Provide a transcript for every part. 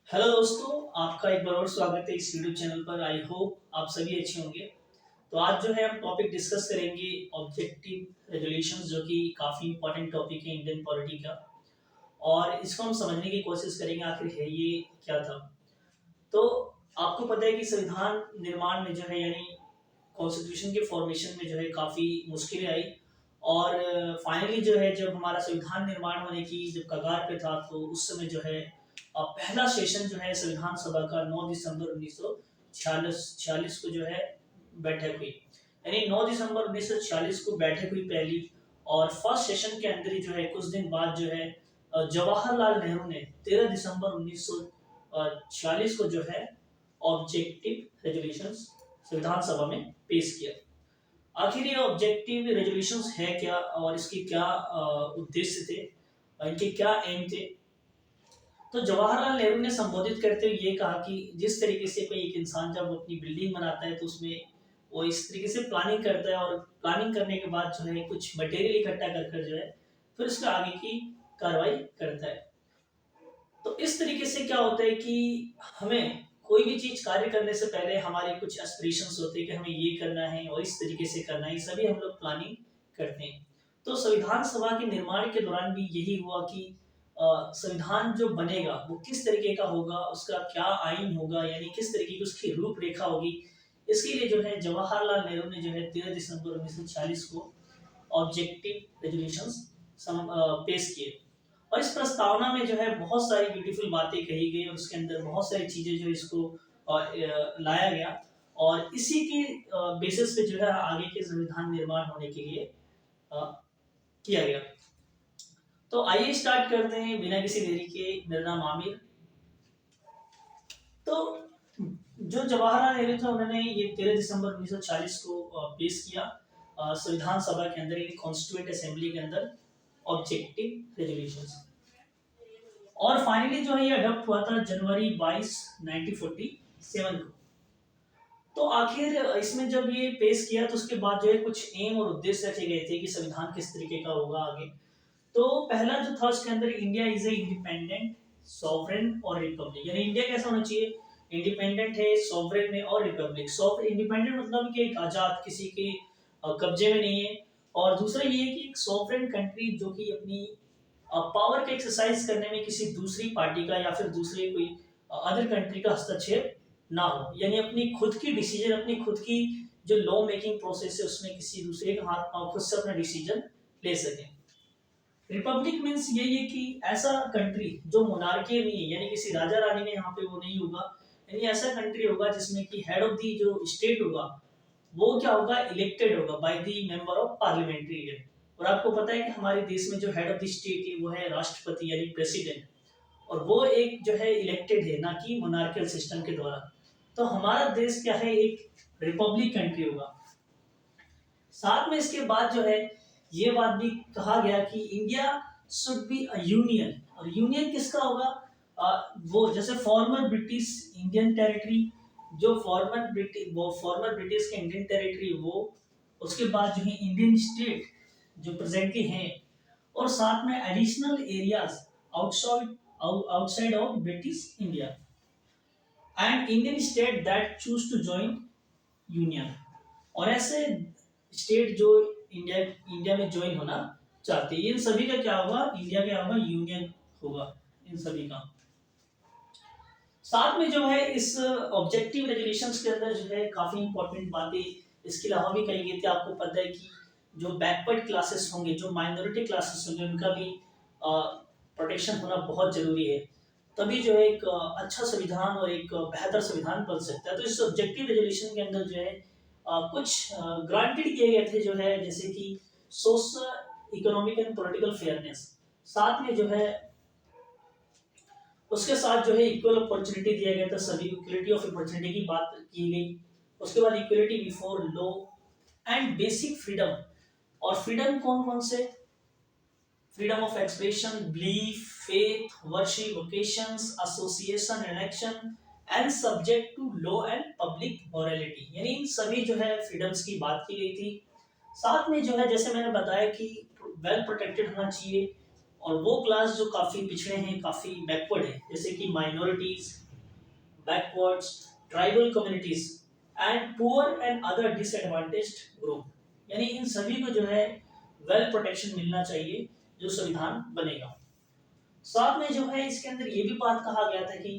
Hello दोस्तों, आपका एक बार और स्वागत है इस यूट्यूब चैनल पर। आई होप आप सभी अच्छे होंगे। तो आज जो है हम टॉपिक डिस्कस करेंगे ऑब्जेक्टिव रेजोल्यूशंस, जो कि काफ़ी इंपॉर्टेंट टॉपिक है इंडियन पॉलिटी का। और इसको हम समझने की कोशिश करेंगे आखिर है ये क्या था। तो आपको पता है कि संविधान निर्माण में जो है, यानी कॉन्स्टिट्यूशन के फॉर्मेशन में जो है काफ़ी मुश्किलें आई। और फाइनली जो है, जब हमारा संविधान निर्माण होने की जब कगार पे था, तो उस समय जो है पहला सेशन जो है संविधान सभा का 9 दिसंबर 1946 को जो है बैठक हुई। यानी 9 दिसंबर 1946 को बैठक हुई पहली। और फर्स्ट सेशन के अंदर ही जो है कुछ दिन बाद जो है जवाहरलाल नेहरू ने 13 दिसंबर 1946 को जो है ऑब्जेक्टिव रेजोल्यूशंस संविधान सभा में पेश किया। आखिर ये ऑब्जेक्टिव रेजोल्यूशंस है क्या, और इसके क्या उद्देश्य थे, और इनके क्या एम थे। तो जवाहरलाल नेहरू ने संबोधित करते हुए ये कहा कि जिस तरीके से कोई एक इंसान जब अपनी बिल्डिंग बनाता है, तो उसमें वो इस तरीके से प्लानिंग करता है, और प्लानिंग करने के बाद जो है कुछ मटेरियल इकट्ठा कर कर जो है फिर उसका आगे की कार्रवाई करता है। तो इस तरीके से क्या होता है कि हमें कोई भी चीज कार्य करने से पहले हमारे कुछ एस्पिरेशंस होते हैं कि हमें ये करना है और इस तरीके से करना है, ये सभी हम लोग प्लानिंग करते हैं। तो संविधान सभा के निर्माण के दौरान भी यही हुआ कि संविधान जो बनेगा वो किस तरीके का होगा, उसका क्या आइन होगा, यानी किस तरीके की उसकी रूपरेखा होगी। इसके लिए जो है जवाहरलाल नेहरू ने जो है 13 दिसंबर 1946 को ऑब्जेक्टिव रेजोल्यूशंस पेश किए। और इस प्रस्तावना में जो है बहुत सारी ब्यूटीफुल बातें कही गई, और उसके अंदर बहुत सारी चीजें जो इसको लाया गया। और इसी के बेसिस पे जो है आगे के संविधान निर्माण होने के लिए अ, किया गया। तो आइए स्टार्ट करते हैं बिना किसी देरी के। मेरा नाम आमिर। तो जो जवाहरलाल नेहरू थे, उन्होंने ये 13 दिसंबर 1940 को पेश किया संविधान सभा के अंदर, यानी कॉन्स्टिट्यूएंट असेंबली के अंदर ऑब्जेक्टिव रेजोल्यूशंस। और फाइनली जो है ये अडॉप्ट हुआ था जनवरी 22 1947 को। तो आखिर इसमें जब ये पेश किया, तो उसके बाद जो है कुछ एम और उद्देश्य रखे गए थे कि संविधान किस तरीके का होगा आगे। तो पहला जो था उसके अंदर, India is a independent sovereign और रिपब्लिक, यानी इंडिया कैसा होना चाहिए, इंडिपेंडेंट है, सॉवरेन है और रिपब्लिक। सॉवरेन इंडिपेंडेंट मतलब कि एक आजाद, किसी के कब्जे में नहीं है। और दूसरा ये है कि एक सॉवरेन कंट्री जो कि अपनी पावर के एक्सरसाइज करने में किसी दूसरी पार्टी का या फिर दूसरे कोई अदर कंट्री का हस्तक्षेप ना हो, यानी अपनी खुद की डिसीजन, अपनी खुद की जो लॉ मेकिंग प्रोसेस है उसमें किसी दूसरे के हाथ खुद से अपना डिसीजन ले सके। रिपब्लिक मीन्स यही है कि ऐसा कंट्री जो मोनार्की नहीं है, यानी किसी राजा रानी में यहाँ पे वो नहीं होगा। यानी ऐसा कंट्री होगा जिसमें कि हेड ऑफ दी जो स्टेट होगा वो क्या होगा, इलेक्टेड होगा by the member of parliamentary union. और आपको पता है कि हमारे देश में जो हेड ऑफ द स्टेट है वो है राष्ट्रपति, यानी प्रेसिडेंट। और वो एक जो है इलेक्टेड है, ना कि मोनार्कियल सिस्टम के द्वारा। तो हमारा देश क्या है, एक रिपब्लिक कंट्री होगा। साथ में इसके बाद जो है ये बात भी कहा गया कि India should be a union. और यूनियन किसका होगा, वो जैसे फॉर्मर ब्रिटिश इंडियन टेरिटरी, जो फॉर्मर ब्रिटिश के इंडियन टेरिटरी वो, उसके बाद जो है इंडियन स्टेट जो प्रेजेंटली हैं, और साथ में additional areas outside outside of British India, and Indian state that choose to join union. और ऐसे स्टेट जो इंडिया इंडिया में ज्वाइन होना चाहते हैं, इन सभी का क्या होगा, इंडिया क्या होगा, यूनियन होगा इन सभी का। साथ में जो है इस ऑब्जेक्टिव रेजोल्यूशंस के अंदर जो है काफी इंपॉर्टेंट बातें इसके अलावा भी कही गई थी। आपको पता है कि जो बैकवर्ड क्लासेस होंगे, जो माइनॉरिटी क्लासेस होंगे, उनका भी प्रोटेक्शन होना बहुत जरूरी है। तभी जो है एक अच्छा संविधान और एक बेहतर संविधान बन सकता है। तो इस ऑब्जेक्टिव रेजोल्यूशन के अंदर जो है कुछ ग्रांटेड किए गए थे, जो है जैसे कि social economic and political fairness. साथ में जो है उसके साथ जो है इक्वल अपॉर्चुनिटी दिया गया था, सभी इक्वलिटी ऑफ अपॉर्चुनिटी की बात की गई। उसके बाद equality before law and basic freedom. और फ्रीडम कौन कौन से, freedom of expression, belief, faith, worship, vocations, association and action, and subject to law and public morality, यानी इन सभी जो है फ्रीडम्स की बात की गई थी। साथ में जो है जैसे मैंने बताया कि वेल प्रोटेक्टेड होना चाहिए, और वो क्लास जो काफ़ी पिछड़े हैं, काफ़ी बैकवर्ड है, जैसे कि minorities, backwards, tribal communities and poor and other disadvantaged group, यानी इन सभी को जो है वेल प्रोटेक्शन मिलना चाहिए जो संविधान बनेगा। साथ में जो है इसके अंदर ये भी बात कहा गया था कि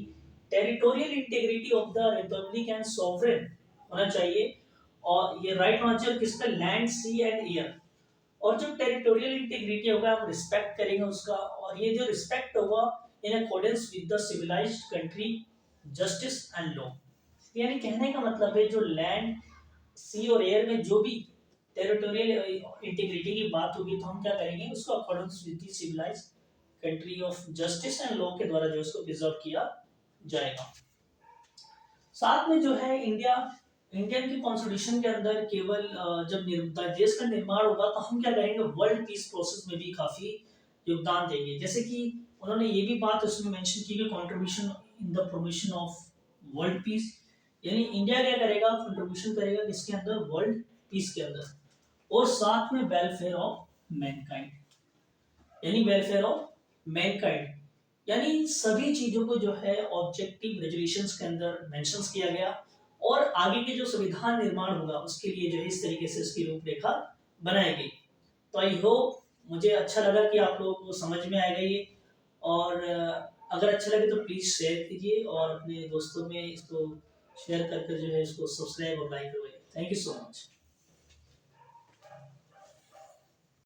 territorial integrity of the Republic and sovereign होना चाहिए, और ये राइट होना चाहिए किस पे, लैंड, सी एंड एयर। और जो टेरिटोरियल इंटीग्रिटी होगा हम रिस्पेक्ट करेंगे उसका, और ये जो रिस्पेक्ट होगा in accordance with the civilised country, justice and law. यानी कहने का मतलब है जो लैंड, सी और एयर में जो भी टेरिटोरियल इंटीग्रिटी की बात होगी तो हम क्या करेंगे, उसको accordance with the civilised country of justice and law के द्वारा जो उसको प्रिजर्व किया जाएगा। साथ में जो है इंडियन की कॉन्स्टिट्यूशन के अंदर केवल जब देश का निर्माण होगा तो हम क्या करेंगे, वर्ल्ड पीस प्रोसेस में भी काफी योगदान देंगे। जैसे कि उन्होंने ये भी बात उसमें मेंशन की कि contribution in the promotion of world peace, यानी इंडिया क्या करेगा, कंट्रीब्यूशन करेगा किसके अंदर, वर्ल्ड पीस के अंदर, और साथ में वेलफेयर ऑफ मैनकाइंड, यानी वेलफेयर ऑफ मैनकाइंड, यानी सभी चीजों को जो है ऑब्जेक्टिव रेजोल्यूशंस के अंदर मेंशंस किया गया, और आगे के जो संविधान निर्माण होगा उसके लिए जो है इस तरीके से उसकी रूपरेखा बनाई गई। तो आई होप मुझे अच्छा लगा कि आप लोगों को समझ में आएगा ये, और अगर अच्छा लगे तो प्लीज शेयर कीजिए और अपने दोस्तों में इसको शेयर करके जो है इसको सब्सक्राइब और लाइक करवाइए। Thank you so much.